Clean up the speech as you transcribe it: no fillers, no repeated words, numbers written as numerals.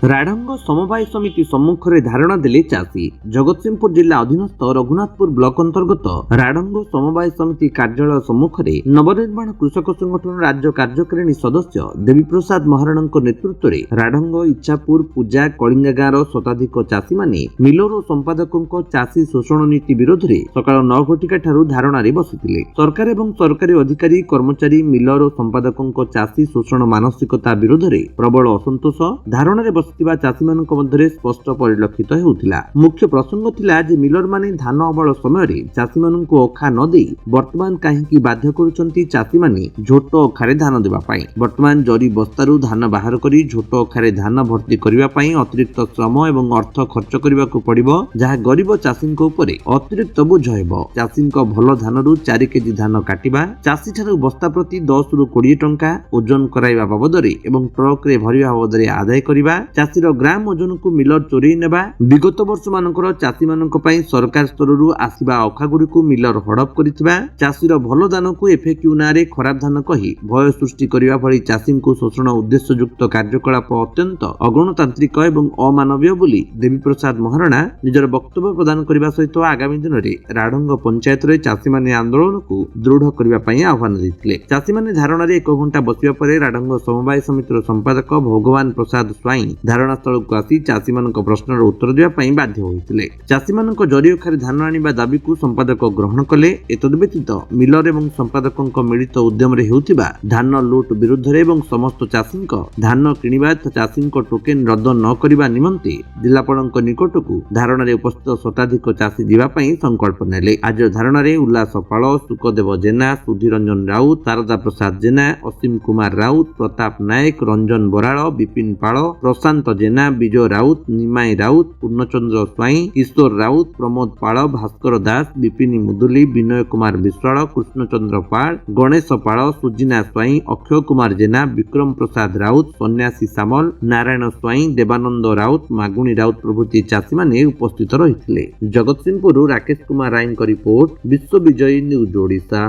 ରାଢଙ୍ଗ ସମବାୟ ସମିତି ସମ୍ମୁଖରେ ଧାରଣା ଦେଲେ ଚାଷୀ। ଜଗତସିଂହପୁର ଜିଲ୍ଲା ଅଧୀନସ୍ଥ ରଘୁନାଥପୁର ବ୍ଲକ ଅନ୍ତର୍ଗତ ରାଢଙ୍ଗ ସମବାୟ ସମିତି କାର୍ଯ୍ୟାଳୟ ସମ୍ମୁଖରେ ନବନିର୍ମାଣ କୃଷକ ସଂଗଠନ ରାଜ୍ୟ କାର୍ଯ୍ୟକାରିଣୀ ସଦସ୍ୟ ଦେବୀପ୍ରସାଦ ମହାରଣାଙ୍କ ନେତୃତ୍ୱରେ ରାଢଙ୍ଗ, ଇଚ୍ଛାପୁର, ପୂଜା, କଳିଙ୍ଗା ଗାଁର ଶତାଧିକ ଚାଷୀମାନେ ମିଲର ଓ ସମ୍ପାଦକଙ୍କ ଚାଷୀ ଶୋଷଣ ନୀତି ବିରୋଧରେ ସକାଳ 9 ଘଟିକା ଠାରୁ ଧାରଣାରେ ବସିଥିଲେ। ସରକାର ଏବଂ ସରକାରୀ ଅଧିକାରୀ, କର୍ମଚାରୀ, ମିଲର ଓ ସମ୍ପାଦକଙ୍କ ଚାଷୀ ଶୋଷଣ ମାନସିକତା ବିରୋଧରେ ପ୍ରବଳ ଅସନ୍ତୋଷ ଧାରଣାରେ ଥିବା ଚାଷୀମାନଙ୍କ ମଧ୍ୟରେ ସ୍ପଷ୍ଟ ପରିଲକ୍ଷିତ ହେଉଥିଲା। ମୁଖ୍ୟ ପ୍ରସଙ୍ଗ ଥିଲା ଯେ ମିଲରମାନେ ଧାନ ଅମଳ ସମୟରେ ଚାଷୀମାନଙ୍କୁ ଅଖା ନ ଦେଇ ବର୍ତ୍ତମାନ କାହିଁକି ବାଧ୍ୟ କରୁଛନ୍ତି ଚାଷୀମାନେ ଝୋଟ ଅଖାରେ ଧାନ ଦେବା ପାଇଁ। ବର୍ତ୍ତମାନ ଜରି ବସ୍ତାରୁ ଧାନ ବାହାର କରି ଝୋଟ ଅଖାରେ ଧାନ ଭର୍ତ୍ତି କରିବା ପାଇଁ ଅତିରିକ୍ତ ଶ୍ରମ ଏବଂ ଅର୍ଥ ଖର୍ଚ୍ଚ କରିବାକୁ ପଡ଼ିବ, ଯାହା ଗରିବ ଚାଷୀଙ୍କ ଉପରେ ଅତିରିକ୍ତ ବୋଝ ହେବ। ଚାଷୀଙ୍କ ଭଲ ଧାନରୁ 4 କେଜି ଧାନ କାଟିବା, ଚାଷୀଠାରୁ ବସ୍ତା ପ୍ରତି 10 ରୁ 20 ଟଙ୍କା ଓଜନ କରାଇବା ବାବଦରେ ଏବଂ ଟ୍ରକରେ ଭରିବା ବାବଦରେ ଆଦାୟ କରିବା, ଚାଷୀର ଗ୍ରାମ ଓଜନକୁ ମିଲର ଚୋରେଇ ନେବା, ବିଗତ ବର୍ଷ ମାନଙ୍କର ଚାଷୀମାନଙ୍କ ପାଇଁ ସରକାର ସ୍ତରରୁ ଆସିବା ଅଖାଗୁଡ଼ିକୁ ମିଲର ହଡପ କରିଥିବା, ଚାଷୀର ଭଲ ଧାନକୁ ଏଫଏକ୍ୟୁ ନାଁରେ ଖରାପ ଧାନ କହି ଭୟ ସୃଷ୍ଟି କରିବା ଭଳି ଚାଷୀଙ୍କୁ ଶୋଷଣ ଉଦ୍ଦେଶ୍ୟଯୁକ୍ତ କାର୍ଯ୍ୟକଳାପ ଅତ୍ୟନ୍ତ ଅଗଣତାନ୍ତ୍ରିକ ଏବଂ ଅମାନବୀୟ ବୋଲି ଦେବୀପ୍ରସାଦ ମହାରଣା ନିଜର ବକ୍ତବ୍ୟ ପ୍ରଦାନ କରିବା ସହିତ ଆଗାମୀ ଦିନରେ ରାଢଙ୍ଗ ପଞ୍ଚାୟତରେ ଚାଷୀମାନେ ଆନ୍ଦୋଳନକୁ ଦୃଢ କରିବା ପାଇଁ ଆହ୍ୱାନ ଦେଇଥିଲେ। ଚାଷୀମାନେ ଧାରଣାରେ 1 ଘଣ୍ଟା ବସିବା ପରେ ରାଢଙ୍ଗ ସମବାୟ ସମିତିର ସମ୍ପାଦକ ଭଗବାନ ପ୍ରସାଦ ସ୍ୱାଇଁ ଧାରଣାସ୍ଥଳକୁ ଆସି ଚାଷୀମାନଙ୍କ ପ୍ରଶ୍ନର ଉତ୍ତର ଦେବା ପାଇଁ ବାଧ୍ୟ ହୋଇଥିଲେ। ଚାଷୀମାନଙ୍କ ଜରି ଅଖାରେ ଧାନ ଆଣିବା ଦାବିକୁ ସମ୍ପାଦକ ଗ୍ରହଣ କଲେ। ଏତଦ୍‌ବ୍ୟତୀତ ମିଲର ଏବଂ ସମ୍ପାଦକଙ୍କ ମିଳିତ ଉଦ୍ୟମରେ ହେଉଥିବା ଧାନ ଲୁଟ୍ ବିରୁଦ୍ଧରେ ଏବଂ ସମସ୍ତ ଚାଷୀଙ୍କ ଧାନ କିଣିବା ତଥା ଚାଷୀଙ୍କ ଟୋକେନ୍ ରଦ୍ଦ ନ କରିବା ନିମନ୍ତେ ଜିଲ୍ଲାପାଳଙ୍କ ନିକଟକୁ ଧାରଣାରେ ଉପସ୍ଥିତ ଶତାଧିକ ଚାଷୀ ଯିବା ପାଇଁ ସଂକଳ୍ପ ନେଲେ। ଆଜିର ଧାରଣାରେ ଉଲ୍ଲାସ ପାଳ, ସୁକଦେବ ଜେନା, ସୁଧୀରଞ୍ଜନ ରାଉତ, ଶାରଦା ପ୍ରସାଦ ଜେନା, ଅସୀମ କୁମାର ରାଉତ, ପ୍ରତାପ ନାୟକ, ରଞ୍ଜନ ବରାଳ, ବିପିନ ପାଳ, ପ୍ରଶାନ୍ତ ଜେନା, ବିଜୟ ରାଉତ, ନିମାଇ ରାଉତ, ପୂର୍ଣ୍ଣଚନ୍ଦ୍ର ସ୍ୱାଇଁ, କିଶୋର ରାଉତ, ପ୍ରମୋଦ ପାଳ, ଭାସ୍କର ଦାସ, ବିପିନ ମୁଦୁଲି, ବିନୟ କୁମାର ବିଶ୍ୱାଳ, କୃଷ୍ଣଚନ୍ଦ୍ର ପାଳ, ଗଣେଶ ପାଳ, ସୁଜିନା ସ୍ୱାଇଁ, ଅକ୍ଷୟ କୁମାର ଜେନା, ବିକ୍ରମ ପ୍ରସାଦ ରାଉତ, ସନ୍ୟାସୀ ସାମଲ, ନାରାୟଣ ସ୍ୱାଇଁ, ଦେବାନନ୍ଦ ରାଉତ, ମାଗୁଣୀ ରାଉତ ପ୍ରଭୃତି ଚାଷୀମାନେ ଉପସ୍ଥିତ ରହିଥିଲେ। ଜଗତସିଂହପୁରରୁ ରାକେଶ କୁମାର ରାୟଙ୍କ ରିପୋର୍ଟ, ବିଶ୍ୱ ବିଜୟୀ ନ୍ୟୁଜ ଓଡ଼ିଶା।